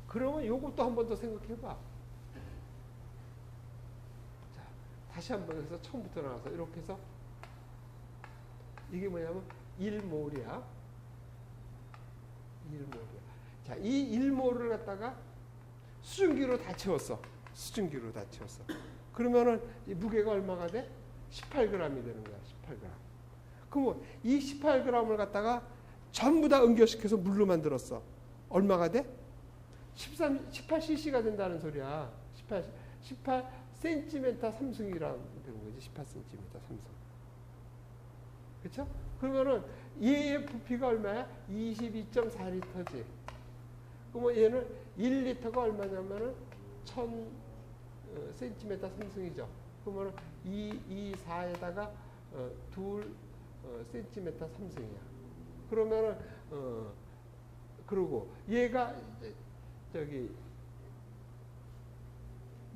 그러면 요것도 한 번 더 생각해봐. 자, 다시 한 번 해서 처음부터 나와서 이렇게 해서 이게 뭐냐면 1몰이야. 1몰이야. 자, 이 1몰을 갖다가 수증기로 다 채웠어. 수증기로 다 채웠어. 그러면은 이 무게가 얼마가 돼? 18g이 되는 거야. 18g. 그럼 이 18g을 갖다가 전부 다 응결시켜서 물로 만들었어. 얼마가 돼? 18cc가 된다는 소리야. 18cm 삼승이라는 거지. 18cm 삼승. 그렇죠? 그러면은 얘의 부피가 얼마야? 22.4리터지. 그러면 얘는 1리터가 얼마냐면은 1000cm 삼승이죠. 그러면은 4에다가 2cm 삼승이야. 그러면은 그러고 얘가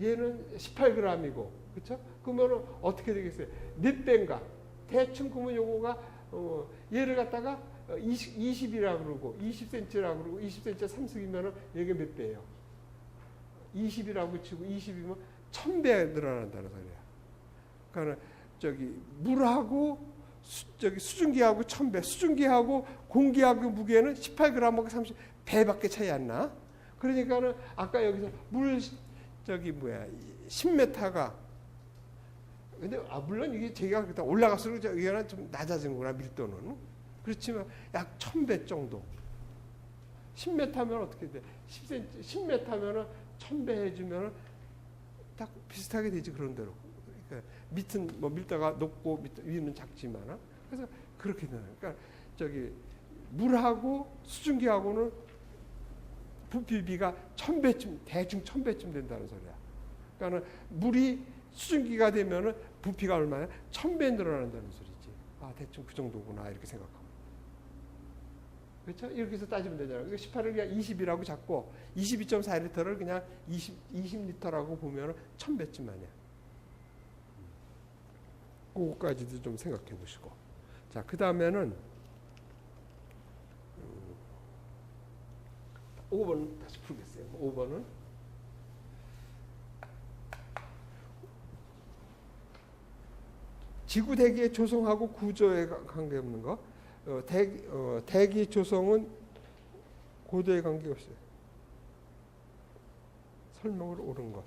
얘는 18g이고, 그렇죠? 그러면은 어떻게 되겠어요? 몇 배인가? 대충 그러면 요거가 얘를 갖다가 20이라고 그러고 20cm라고 그러고 20cm 삼승이면은 얘가 몇 배예요? 20이라고 치고 20이면 1000배 늘어난다는 소리야. 그러니까 물하고 수증기하고 1000배, 수증기하고 공기하고 무게는 18g하고 30배밖에 차이 안 나. 그러니까는 아까 여기서 물 10m가 근데 물론 이게 제가 올라갈수록 여기는 좀 낮아지는구나, 밀도는. 그렇지만 약 1000배 정도. 10m면 어떻게 돼? 10m면은 1000배 해주면은 딱 비슷하게 되지, 그런 대로. 그러니까 밑은 뭐 밀도가 높고 위는 작지만, 그래서 그렇게 되는. 그러니까 물하고 수증기하고는 부피비가 1000배쯤, 대충 1000배쯤 된다는 소리야. 그러니까 물이 수증기가 되면은 부피가 얼마야? 1000배 늘어난다는 소리지. 아, 대충 그 정도구나, 이렇게 생각하고. 그렇죠? 이렇게 해서 따지면 되잖아요. 18을 그냥 20이라고 잡고 22.4리터를 그냥 20리터라고 보면 1000배쯤 아니야. 그거까지도 좀 생각해 보시고. 자, 그 다음에는 5번 다시 풀겠어요. 5번은 지구 대기의 조성하고 구조에 관계없는 거. 대기 조성은 고도에 관계없어요. 설명을 옳은 것.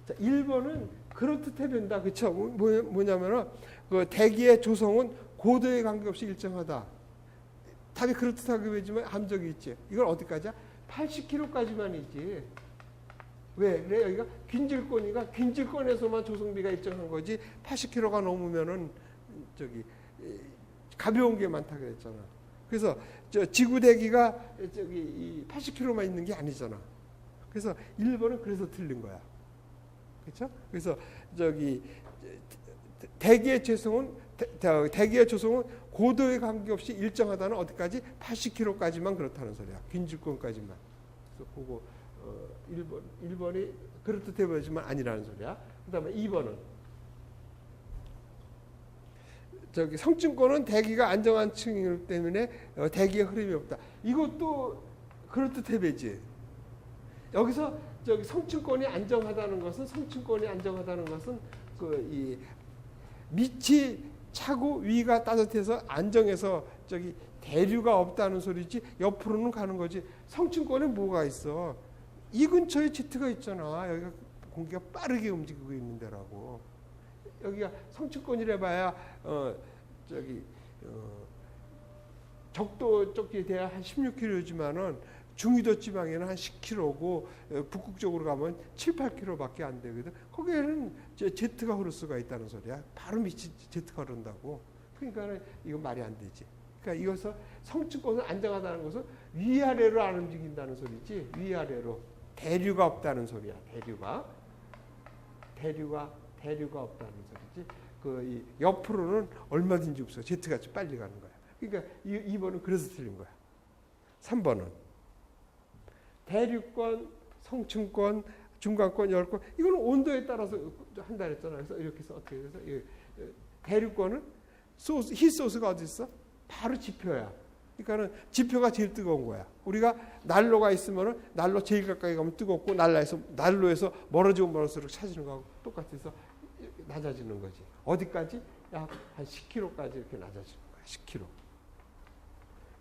자, 1번은 그렇듯해 된다. 그쵸? 뭐냐면은 그 대기의 조성은 고도에 관계없이 일정하다. 답이 그렇듯하게 보이지만 함정이 있지. 이걸 어디까지야? 80km까지만이지. 왜? 그래, 여기가 균질권이가 균질권에서만 조성비가 일정한 거지. 80km가 넘으면은 가벼운 게 많다 그랬잖아. 그래서 지구 대기가 80km만 있는 게 아니잖아. 그래서 1번은 그래서 틀린 거야. 그렇죠? 그래서 대기의 조성은 고도에 관계없이 일정하다는 어디까지? 80km까지만 그렇다는 소리야. 균질권까지만. 그래서 그거 1번이 그렇듯해 보이지만 아니라는 소리야. 그다음에 2번은 성층권은 대기가 안정한 층이기 때문에 대기의 흐름이 없다. 이것도 그렇듯해 보이지. 여기서 성층권이 안정하다는 것은 이 밑이 차고 위가 따뜻해서 안정해서 대류가 없다는 소리지, 옆으로는 가는 거지. 성층권에 뭐가 있어? 이 근처에 제트가 있잖아. 여기가 공기가 빠르게 움직이고 있는 데라고. 여기가 성층권이라 봐야 적도 쪽에 대야 한 16km지만은 중위도 지방에는 한 10km고 북극 쪽으로 가면 7, 8km밖에 안 되거든. 거기에는 제트가 흐를 수가 있다는 소리야. 바로 밑이 제트가 흐른다고. 그러니까 이거 말이 안 되지. 그러니까 이것은 성층권은 안정하다는 것은 위아래로 안 움직인다는 소리지. 위아래로. 대류가 없다는 소리야. 대류가 없다는 소리지. 옆으로는 얼마든지 없어. 제트같이 빨리 가는 거야. 그러니까 2번은 그래서 틀린 거야. 3번은 대류권, 성층권, 중간권, 열권, 이거는 온도에 따라서 한다 그랬잖아. 그래서 이렇게 해서 어떻게 해서 대류권은 히소스가 어디 있어? 바로 지표야. 그러니까는 지표가 제일 뜨거운 거야. 우리가 난로가 있으면은 난로 제일 가까이 가면 뜨겁고 난로에서 멀어지고 멀어질수록 차지는 거하고 똑같아서 낮아지는 거지. 어디까지? 약 한 10kg까지 이렇게 낮아지는 거야. 10kg.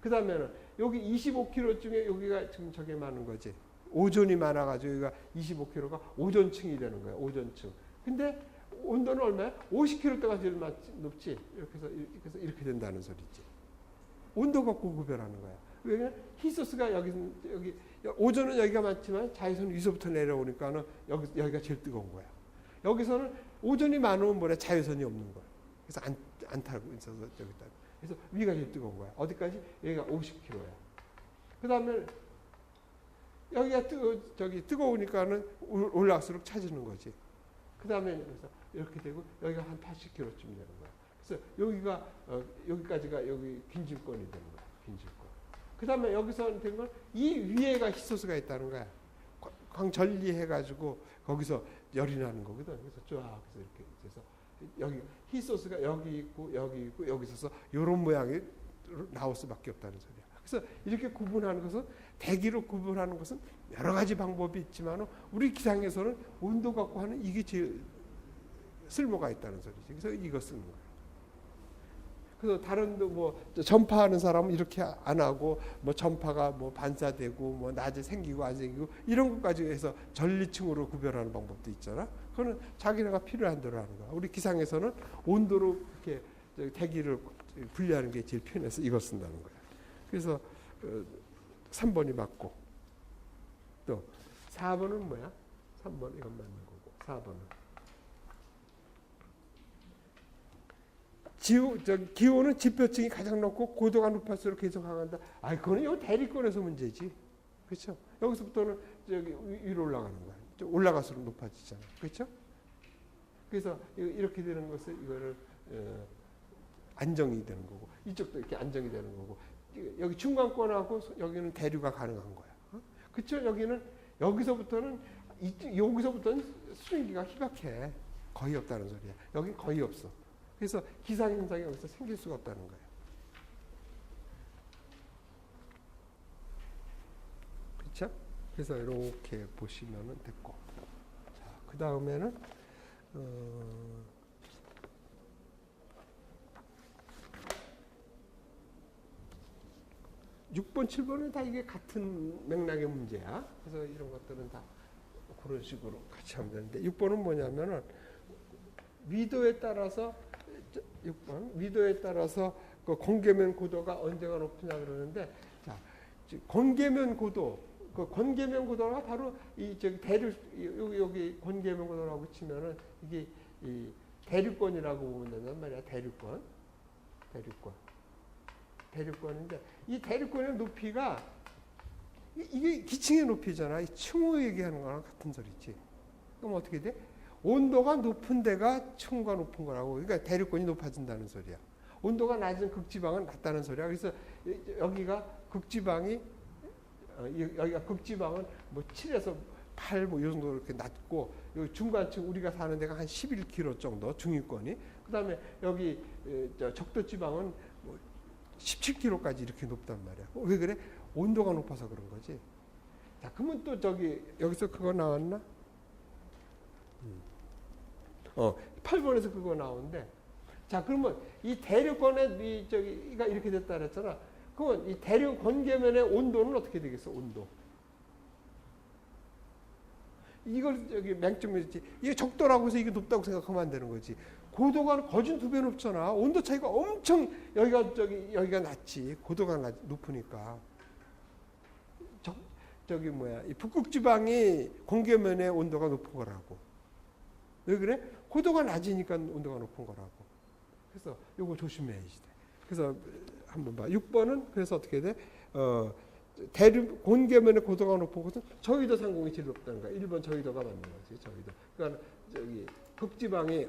그 다음에는 여기 25kg 중에 여기가 지금 저게 많은 거지. 오존이 많아가지고 여기가 25kg가 오존층이 되는 거야. 오존층. 근데 온도는 얼마야? 50kg대가 제일 높지. 이렇게 해서 이렇게 된다는 소리지. 온도 갖고 구별하는 거야. 왜냐면 히소스가 여기 오존은 여기가 많지만 자외선은 위서부터 내려오니까는 여기가 제일 뜨거운 거야. 여기서는 오존이 많으면 뭐래? 자외선이 없는 거야. 그래서 안 타고 있어서 여기다. 그래서 위가 제일 뜨거운 거야. 어디까지? 여기가 50kg야. 그 다음에 여기가 뜨거우니까는 올라갈수록 차지는 거지. 그 다음에 그래서 이렇게 되고 여기가 한 80kg쯤 되는 거야. 그래서 여기가 여기까지가 여기 빈질권이 되는 거야. 빈질권. 그 다음에 여기서 된 건 이 위에가 히소스가 있다는 거야. 광전리해가지고 거기서 열이 나는 거거든. 그래서 쫙 그래서 이렇게 돼서 여기 히소스가 여기 있고 여기 있어서 이런 모양이 나올 수밖에 없다는 소리야. 그래서 이렇게 구분하는 것은 대기로 구분하는 것은 여러 가지 방법이 있지만 우리 기상에서는 온도 갖고 하는 이게 제일 쓸모가 있다는 소리지. 그래서 이거 쓰는 거야. 그래서 다른도 뭐 전파하는 사람은 이렇게 안 하고 뭐 전파가 뭐 반사되고 뭐 낮에 생기고 안 생기고 이런 것까지 해서 전리층으로 구별하는 방법도 있잖아. 그거는 자기네가 필요한 대로 하는 거야. 우리 기상에서는 온도로 이렇게 대기를 분리하는 게 제일 편해서 이걸 쓴다는 거야. 그래서 3번이 맞고 또 4번은 뭐야? 3번 이건 맞는 거고 4번은 기온은 지표층이 가장 높고 고도가 높을수록 계속 강한다. 그거는 요 대리권에서 문제지. 그렇죠? 여기서부터는 저기 위로 올라가는 거야. 올라갈수록 높아지잖아. 그렇죠? 그래서 이렇게 되는 것을 이거를 안정이 되는 거고 이쪽도 이렇게 안정이 되는 거고 여기 중간권하고 여기는 대류가 가능한 거야. 그렇죠? 여기서부터는 수증기가 희박해. 거의 없다는 소리야. 여긴 거의 없어. 그래서 기상현상이 여기서 생길 수가 없다는 거예요. 그렇죠? 그래서 이렇게 보시면 됐고. 자, 그 다음에는 6번, 7번은 다 이게 같은 맥락의 문제야. 그래서 이런 것들은 다 그런 식으로 같이 하면 되는데 6번은 뭐냐면은 위도에 따라서 6번 위도에 따라서 그 건계면 고도가 언제가 높으냐 그러는데 자 건계면 고도 그 건계면 고도가 바로 이 저기 대류 여기 건계면 고도라고 치면은 이게 이 대류권이라고 보면 된단 말이야. 대류권인데 이 대류권의 높이가 이게 기층의 높이잖아. 이 층호 얘기하는 거랑 같은 소리지. 그럼 어떻게 돼? 온도가 높은 데가 층호가 높은 거라고. 그러니까 대류권이 높아진다는 소리야. 온도가 낮은 극지방은 낮다는 소리야. 그래서 여기가 극지방은 뭐 7에서 8 뭐 이 정도 이렇게 낮고 여기 중간층 우리가 사는 데가 한 11km 정도 중위권이. 그다음에 여기 적도 지방은 뭐 17km까지 이렇게 높단 말이야. 왜 그래? 온도가 높아서 그런 거지. 자, 그러면 또 여기서 그거 나왔나? 8번에서 그거 나오는데, 자, 그러면 이 대류권의 이가 이렇게 됐다 그랬잖아. 그러면 이 대류 건계면의 온도는 어떻게 되겠어? 온도. 이걸 맹점이지. 이게 적도라고 해서 이게 높다고 생각하면 안 되는 거지. 고도가 거진 2배 높잖아. 온도 차이가 엄청 여기가 낮지. 고도가 높으니까. 이 북극 지방이 공계면의 온도가 높은 거라고. 왜 그래? 고도가 낮으니까 온도가 높은 거라고. 그래서 이거 조심해야지 돼. 그래서 한번 봐. 6번은 그래서 어떻게 돼? 대류 공계면의 고도가 높은 것은 저위도 상공이 제일 높다는 거야. 1번 저위도가 맞는 거지. 저위도. 그러니까 극지방이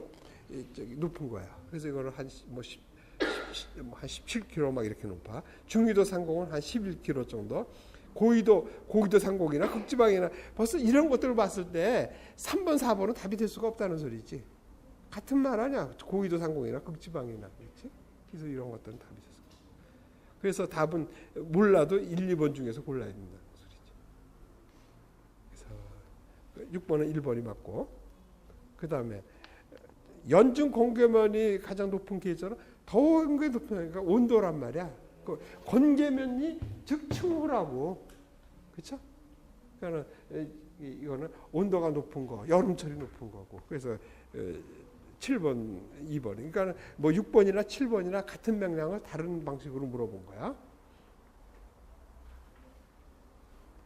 높은 거야. 그래서 이거는 한 17km 막 이렇게 높아. 중위도 상공은 한 11km 정도. 고위도 상공이나 극지방이나 벌써 이런 것들을 봤을 때 3번, 4번은 답이 될 수가 없다는 소리지. 같은 말 아니야. 고위도 상공이나 극지방이나. 그렇지? 그래서 이런 것들은 답이 됐어. 그래서 답은 몰라도 1, 2번 중에서 골라야 된다는 소리지. 그래서 6번은 1번이 맞고 그 다음에 연중 공계면이 가장 높은 계절은 더운 게 높으니까 온도란 말이야. 그 건계면이 즉 층후라고, 그렇죠? 그러니까 이거는 온도가 높은 거, 여름철이 높은 거고. 그래서 7번, 2번. 그러니까 뭐 6번이나 7번이나 같은 맥락을 다른 방식으로 물어본 거야.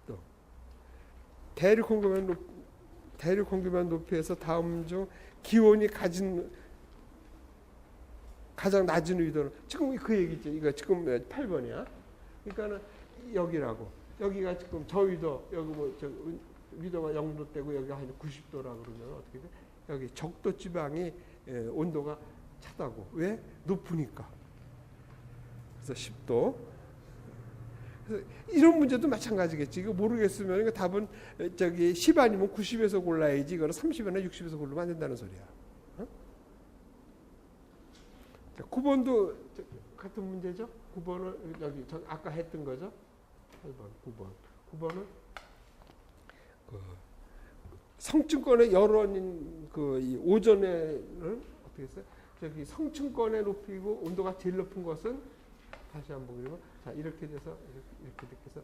또 대륙 공기면 높이에서 다음 중 기온이 가장 낮은 위도는 지금 그 얘기죠. 이거 지금 8번이야. 그러니까는 여기라고. 여기가 지금 저위도, 여기 뭐 위도가 0도대고 여기가 한 90도라 그러면 어떻게 돼? 여기 적도 지방이 온도가 차다고. 왜? 높으니까. 그래서 10도. 그래서 이런 문제도 마찬가지겠지. 이거 모르겠으면 이거 답은 10 아니면 90에서 골라야지. 이거는 30이나 60에서 고르면 안 된다는 소리야. 어? 자, 9번도 같은 문제죠. 9번은 여기 아까 했던 거죠. 8번, 9번은 성층권의 열원인 이 오존에는 어떻게 했어요? 저기 성층권의 높이고 온도가 제일 높은 것은 다시 한번 그리면 자 이렇게 돼서 이렇게 돼서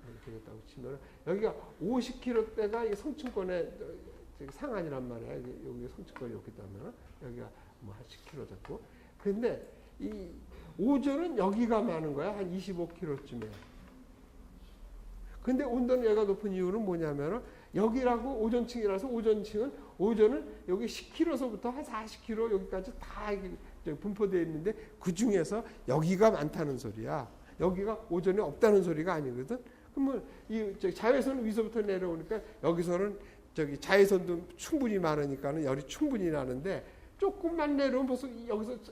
이렇게 됐다고 치면 여기가 50km대가 이 성층권의 상한이란 말이야. 여기 성층권이 이렇게 있다면 여기가 뭐 한 10km 됐고, 그런데 이 오존은 여기가 많은 거야. 한 25km쯤에. 근데 온도는 얘가 높은 이유는 뭐냐면은 여기라고 오존층이라서 오존은 여기 10km서부터 한 40km 여기까지 다 분포되어 있는데 그 중에서 여기가 많다는 소리야. 여기가 오존이 없다는 소리가 아니거든. 그러면 이 자외선은 위서부터 내려오니까 여기서는 자외선도 충분히 많으니까는 열이 충분히 나는데 조금만 내려오면 벌써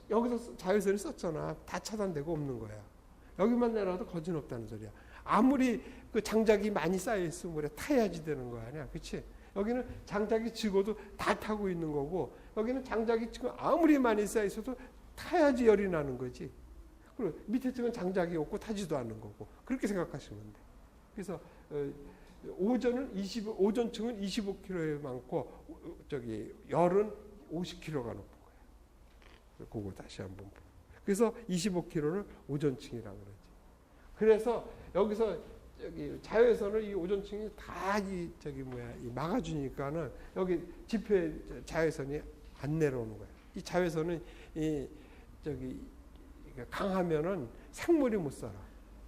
여기서 자외선이 썼잖아. 다 차단되고 없는 거야. 여기만 내려와도 거진 없다는 소리야. 아무리 그 장작이 많이 쌓여 있으면 그래 타야지 되는 거 아니야, 그렇지? 여기는 장작이 지고도 다 타고 있는 거고, 여기는 장작이 지금 아무리 많이 쌓여 있어도 타야지 열이 나는 거지. 그리고 밑에 층은 장작이 없고 타지도 않는 거고, 그렇게 생각하시면 돼. 그래서 오존층은 25km에 많고 열은 50km가 높은 거야. 그거 다시 한번. 그래서 25km를 오존층이라고 그러지. 그래서 여기서 자외선을 이 오존층이 다 막아주니까는 여기 지표에 자외선이 안 내려오는 거야. 이 자외선은 강하면은 생물이 못 살아.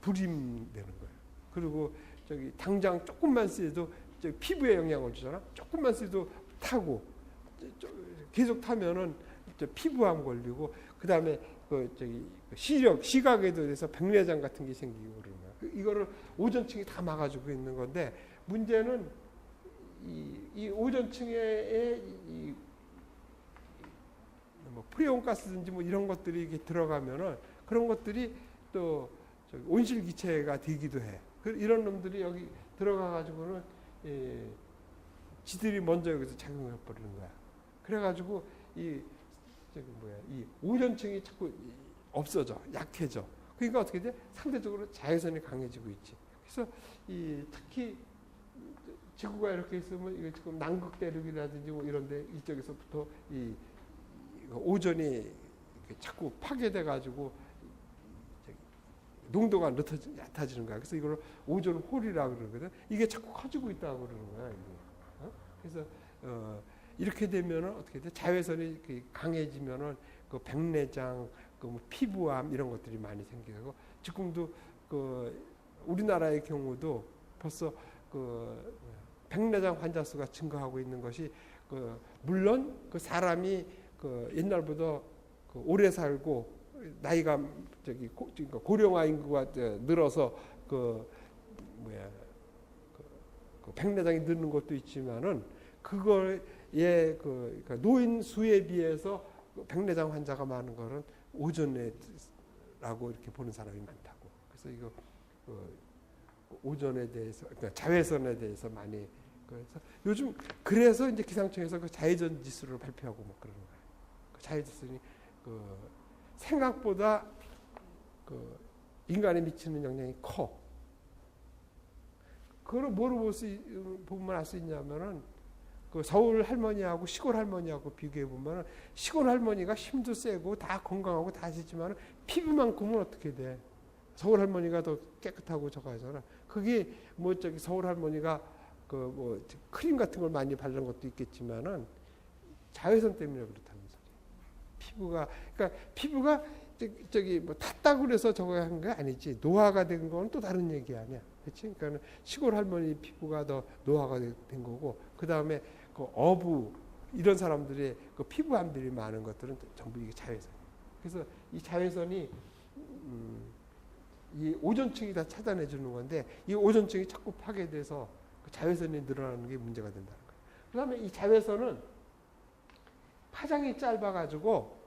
불임되는 거야. 그리고 당장 조금만 쓰여도 피부에 영향을 주잖아. 조금만 쓰여도 타고 계속 타면은 피부암 걸리고 그 다음에 시각에도 대해서 백내장 같은 게 생기고 그러는 거야. 이거를 오존층이 다 막아주고 있는 건데 문제는 이 오존층에 뭐 프리온가스든지 뭐 이런 것들이 이게 들어가면은 그런 것들이 또 온실기체가 되기도 해. 이런 놈들이 여기 들어가 가지고는 지들이 먼저 여기서 작용해 버리는 거야. 그래가지고 이 오존층이 자꾸 없어져, 약해져. 그러니까 어떻게 돼? 상대적으로 자외선이 강해지고 있지. 그래서 특히 지구가 이렇게 있으면 이거 지금 남극 대륙이라든지 뭐 이런데 이쪽에서부터 이 오존이 자꾸 파괴돼 가지고 농도가 얕아지는 거야. 그래서 이걸 오존 홀이라고 그러거든. 이게 자꾸 커지고 있다고 그러는 거야. 이게. 그래서 이렇게 되면은 어떻게 돼? 자외선이 강해지면은 그 백내장, 뭐 피부암 이런 것들이 많이 생기고 지금도 우리나라의 경우도 벌써 백내장 환자 수가 증가하고 있는 것이 물론 사람이 옛날보다 오래 살고 나이가 고령화 인구가 늘어서 백내장이 늘는 것도 있지만은 그거에 그러니까 노인 수에 비해서 백내장 환자가 많은 거는 오존에라고 이렇게 보는 사람이 많다고. 그래서 이거 오존에 대해서, 그러니까 자외선에 대해서 많이 그래서 요즘 그래서 이제 기상청에서 그 자외선 지수를 발표하고 뭐 그러는 거예요. 그 자외선이 생각보다 인간에 미치는 영향이 커. 그걸 뭐로 보면 알 수 있냐면은 그 서울 할머니하고 시골 할머니하고 비교해 보면 시골 할머니가 힘도 세고 다 건강하고 다 하시지만 피부만큼은 어떻게 돼? 서울 할머니가 더 깨끗하고 저거 하잖아. 그게 뭐 저기 서울 할머니가 그 뭐 크림 같은 걸 많이 바른 것도 있겠지만은 자외선 때문에 그렇다는 소리. 피부가 저기 뭐 탔다고 그래서 저거 한 게 아니지. 노화가 된 건 또 다른 얘기 아니야. 그렇지? 그러니까 시골 할머니 피부가 더 노화가 된 거고, 그 다음에 그 어부 이런 사람들의 그 피부 암들이 많은 것들은 전부 이게 자외선. 그래서 이 자외선이 이 오존층이 다 차단해 주는 건데, 이 오존층이 자꾸 파괴돼서 그 자외선이 늘어나는 게 문제가 된다는 거예요. 그 다음에 이 자외선은 파장이 짧아가지고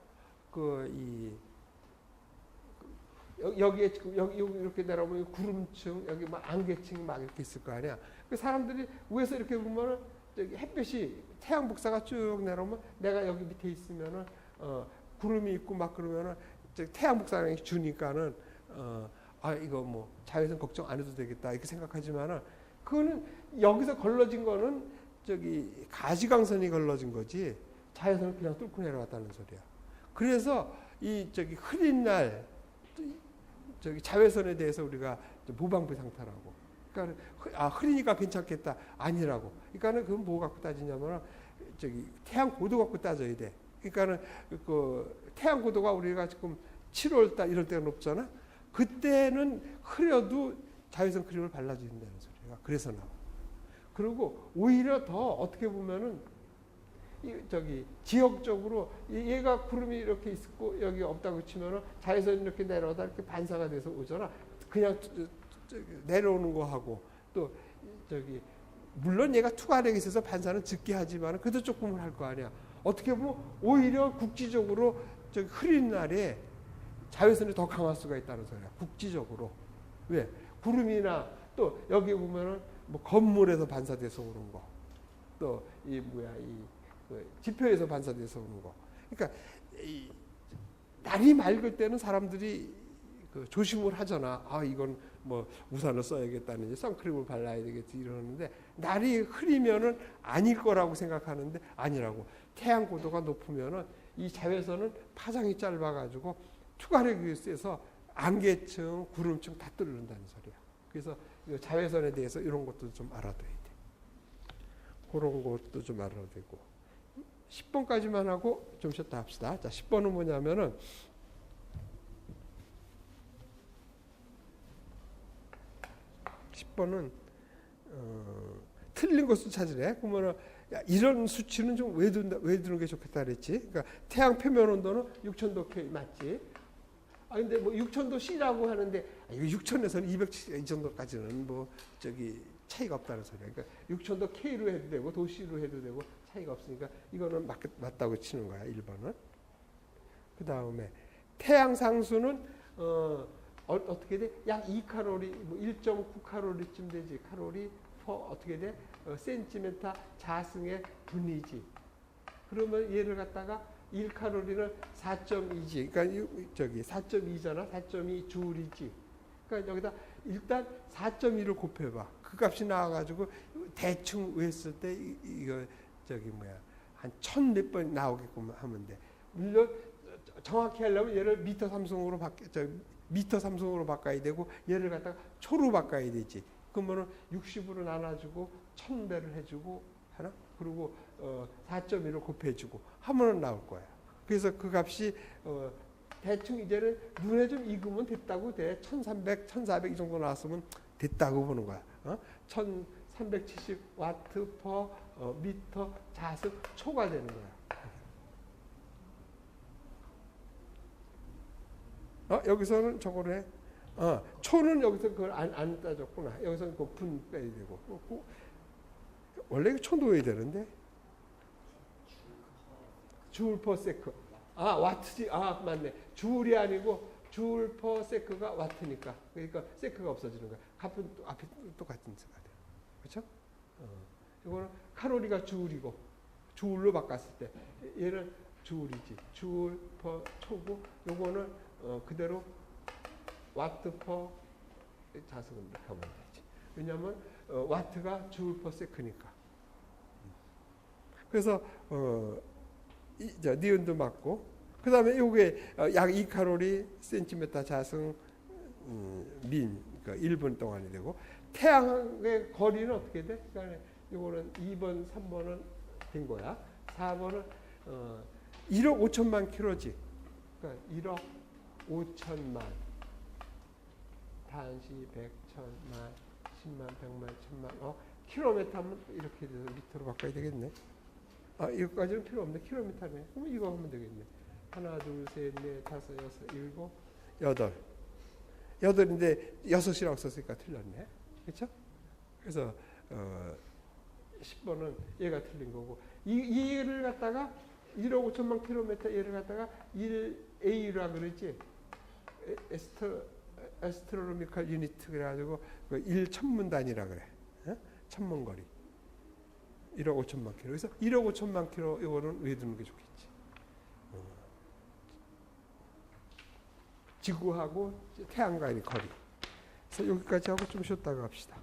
여기에 여기 이렇게 내려오면 구름층, 여기 막 안개층 막 이렇게 있을 거 아니야. 그 사람들이 위에서 이렇게 보면은 저기 햇볕이 태양 복사가 쭉 내려오면 내가 여기 밑에 있으면은 구름이 있고 막 그러면은 태양 복사가 주니까는 이거 뭐 자외선 걱정 안 해도 되겠다 이렇게 생각하지만은 그거는 여기서 걸러진 거는 저기 가시광선이 걸러진 거지 자외선은 그냥 뚫고 내려왔다는 소리야. 그래서 이 저기 흐린 날 저기 자외선에 대해서 우리가 무방비 상태라고. 그러니까 흐리니까 괜찮겠다 아니라고. 그러니까는 그건 뭐 갖고 따지냐면 저기 태양 고도 갖고 따져야 돼. 그러니까는 그 태양 고도가 우리가 지금 7월달 이럴 때가 높잖아. 그때는 흐려도 자외선 크림을 발라줘야 된다는 소리가 그래서 나와. 그리고 오히려 더 어떻게 보면은 저기 지역적으로 얘가 구름이 이렇게 있고 여기 없다고 치면은 자외선이 이렇게 내려오다 이렇게 반사가 돼서 오잖아. 그냥 내려오는 거 하고 또 저기 물론 얘가 투과력이 있어서 반사는 적게 하지만 그래도 조금은 할 거 아니야. 어떻게 보면 오히려 국지적으로 저기 흐린 날에 자외선이 더 강할 수가 있다는 소리야. 국지적으로. 왜? 구름이나 또 여기 보면은 뭐 건물에서 반사돼서 오는 거. 또 이 지표에서 반사돼서 오는 거. 그러니까 날이 맑을 때는 사람들이 조심을 하잖아. 이건 뭐 우산을 써야겠다는지 선크림을 발라야 되겠지 이러는데 날이 흐리면은 아닐 거라고 생각하는데 아니라고. 태양 고도가 높으면은 이 자외선은 파장이 짧아가지고 투과력이 세서 안개층, 구름층 다 뚫는다는 소리야. 그래서 자외선에 대해서 이런 것도 좀 알아둬야 돼. 그런 것도 좀 알아야 되고. 10번까지만 하고 좀 쉬었다 합시다. 자, 10번은 뭐냐면은 10번은 틀린 것을 찾으래. 그러면은 이런 수치는 좀 왜 두는 게 좋겠다 그랬지. 그러니까 태양 표면 온도는 6000도 K 맞지? 근데 뭐 6000도 C라고 하는데 이거 6000에서는 270 이 정도까지는 뭐 저기 차이가 없다는 소리야. 그러니까 6000도 K로 해도 되고 도시로 해도 되고 차이가 없으니까 이거는 맞다고 치는 거야. 1번은. 그 다음에 태양 상수는 어떻게 돼? 약 2칼로리, 뭐 1.9칼로리쯤 되지. 칼로리 어떻게 돼? 센티미터 자승의 분이지. 그러면 얘를 갖다가 1칼로리는 4.2지. 그러니까 저기 4.2잖아. 4.2 줄이지. 그러니까 여기다 일단 4.2를 곱해봐. 그 값이 나와가지고 대충 했을 때 이거 저기 한 1000 몇 번 나오게끔 하면 돼. 물론 정확히 하려면 얘를 미터 삼성으로 바꿔야 되고 얘를 갖다가 초로 바꿔야 되지. 그러면은 60으로 나눠주고 1000배를 해주고 하나? 그리고 4.1을 곱해주고 하면은 나올 거야. 그래서 그 값이 대충 이제는 눈에 좀 익으면 됐다고 돼. 1300, 1400 이 정도 나왔으면 됐다고 보는 거야. 1370 와트 퍼 미터 자승 초가 되는 거야. 여기서는 저거를 해. 초는 여기서 그걸 안 따졌구나. 여기서는 그 분 빼야 되고. 원래 이거 초 넣어야 되는데. 줄 퍼 세크. 와트지. 맞네. 줄이 아니고 줄 퍼 세크가 와트니까. 그러니까 세크가 없어지는 거야. 값은 앞에 똑같은 수가 돼. 그렇죠? 이거는 칼로리가 줄이고 줄로 바꿨을 때 얘는 줄이지. 줄 퍼 초고 요거는 그대로 와트 퍼 자승을 하면 되지. 왜냐하면 와트가 줄 퍼 세크니까. 그래서 저 니은도 맞고, 그 다음에 요게 약 2칼로리 센티미터 자승 민, 그러니까 1분 동안이 되고, 태양의 거리는 어떻게 돼? 그러니까 요거는 2번, 3번은 된 거야. 4번은 1억 5천만 킬로지. 그러니까 1억 5천만. 단시, 100, 1000만, 10만, 100만, 1000만. 킬로미터 하면 이렇게 돼서 미터로 바꿔야 되겠네. 이거까지는 필요 없네. 킬로미터네. 그럼 이거 하면 되겠네. 하나, 둘, 셋, 넷, 다섯, 여섯, 일곱, 여덟. 여덟인데 6이라고 썼으니까 틀렸네. 그렇죠? 그래서 10번은 얘가 틀린 거고, 얘를 갖다가 1억 5천만 킬로미터 얘를 갖다가 1A라 그러지. 에스트로노미컬 유니트 그래가지고 1천문 단위라 그래. 천문거리. 1억 5천만 킬로. 그래서 1억 5천만 킬로 이거는 왜 두는 게 좋겠지. 지구하고 태양과의 거리. 그래서 여기까지 하고 좀 쉬었다가 갑시다.